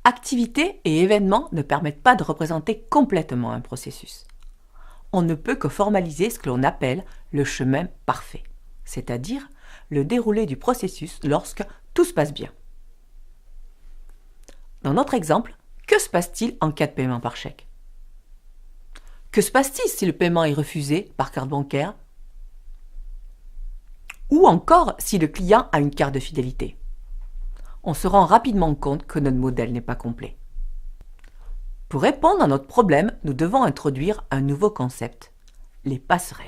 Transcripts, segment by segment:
Activités et événements ne permettent pas de représenter complètement un processus. On ne peut que formaliser ce que l'on appelle le chemin parfait, c'est-à-dire le déroulé du processus lorsque tout se passe bien. Dans notre exemple, que se passe-t-il en cas de paiement par chèque? Que se passe-t-il si le paiement est refusé par carte bancaire? Ou encore si le client a une carte de fidélité? On se rend rapidement compte que notre modèle n'est pas complet. Pour répondre à notre problème, nous devons introduire un nouveau concept, les passerelles.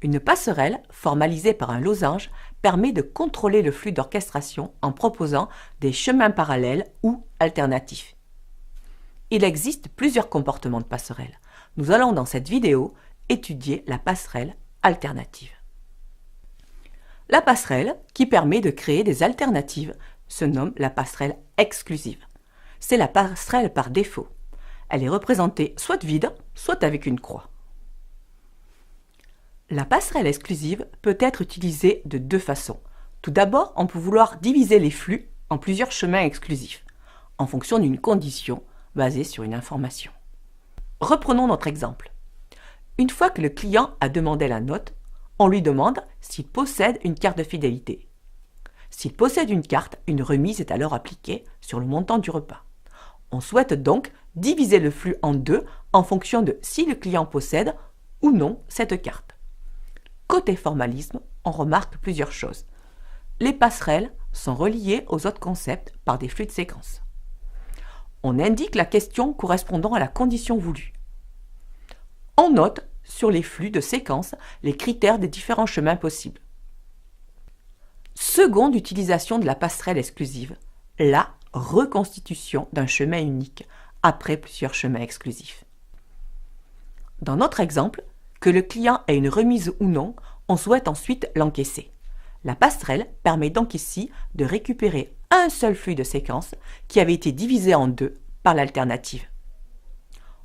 Une passerelle, formalisée par un losange, permet de contrôler le flux d'orchestration en proposant des chemins parallèles ou alternatifs. Il existe plusieurs comportements de passerelle. Nous allons dans cette vidéo étudier la passerelle alternative. La passerelle, qui permet de créer des alternatives, se nomme la passerelle exclusive. C'est la passerelle par défaut. Elle est représentée soit vide, soit avec une croix. La passerelle exclusive peut être utilisée de deux façons. Tout d'abord, on peut vouloir diviser les flux en plusieurs chemins exclusifs, en fonction d'une condition basée sur une information. Reprenons notre exemple. Une fois que le client a demandé la note, on lui demande s'il possède une carte de fidélité. S'il possède une carte, une remise est alors appliquée sur le montant du repas. On souhaite donc diviser le flux en deux en fonction de si le client possède ou non cette carte. Côté formalisme, on remarque plusieurs choses. Les passerelles sont reliées aux autres concepts par des flux de séquence. On indique la question correspondant à la condition voulue. On note sur les flux de séquence les critères des différents chemins possibles. Seconde utilisation de la passerelle exclusive, la reconstitution d'un chemin unique après plusieurs chemins exclusifs. Dans notre exemple, que le client ait une remise ou non, on souhaite ensuite l'encaisser. La passerelle permet donc ici de récupérer un seul flux de séquence qui avait été divisé en deux par l'alternative.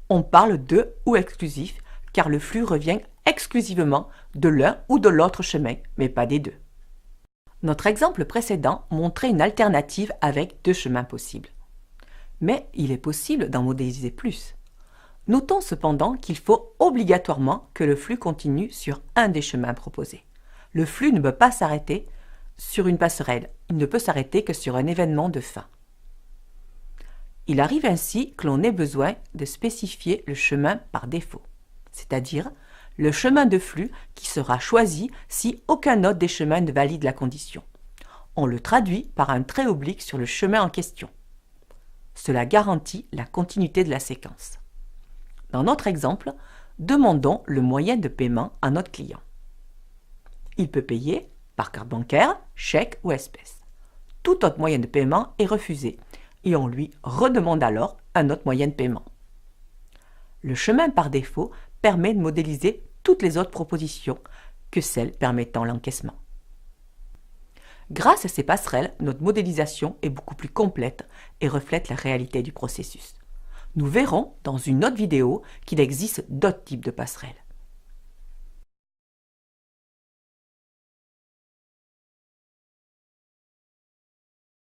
On parle de ou exclusif car le flux revient exclusivement de l'un ou de l'autre chemin, mais pas des deux. Notre exemple précédent montrait une alternative avec deux chemins possibles. Mais il est possible d'en modéliser plus. Notons cependant qu'il faut obligatoirement que le flux continue sur un des chemins proposés. Le flux ne peut pas s'arrêter sur une passerelle, il ne peut s'arrêter que sur un événement de fin. Il arrive ainsi que l'on ait besoin de spécifier le chemin par défaut, c'est-à-dire le chemin de flux qui sera choisi si aucun autre des chemins ne valide la condition. On le traduit par un trait oblique sur le chemin en question. Cela garantit la continuité de la séquence. Dans notre exemple, demandons le moyen de paiement à notre client. Il peut payer par carte bancaire, chèque ou espèce. Tout autre moyen de paiement est refusé et on lui redemande alors un autre moyen de paiement. Le chemin par défaut permet de modéliser toutes les autres propositions que celles permettant l'encaissement. Grâce à ces passerelles, notre modélisation est beaucoup plus complète et reflète la réalité du processus. Nous verrons dans une autre vidéo qu'il existe d'autres types de passerelles.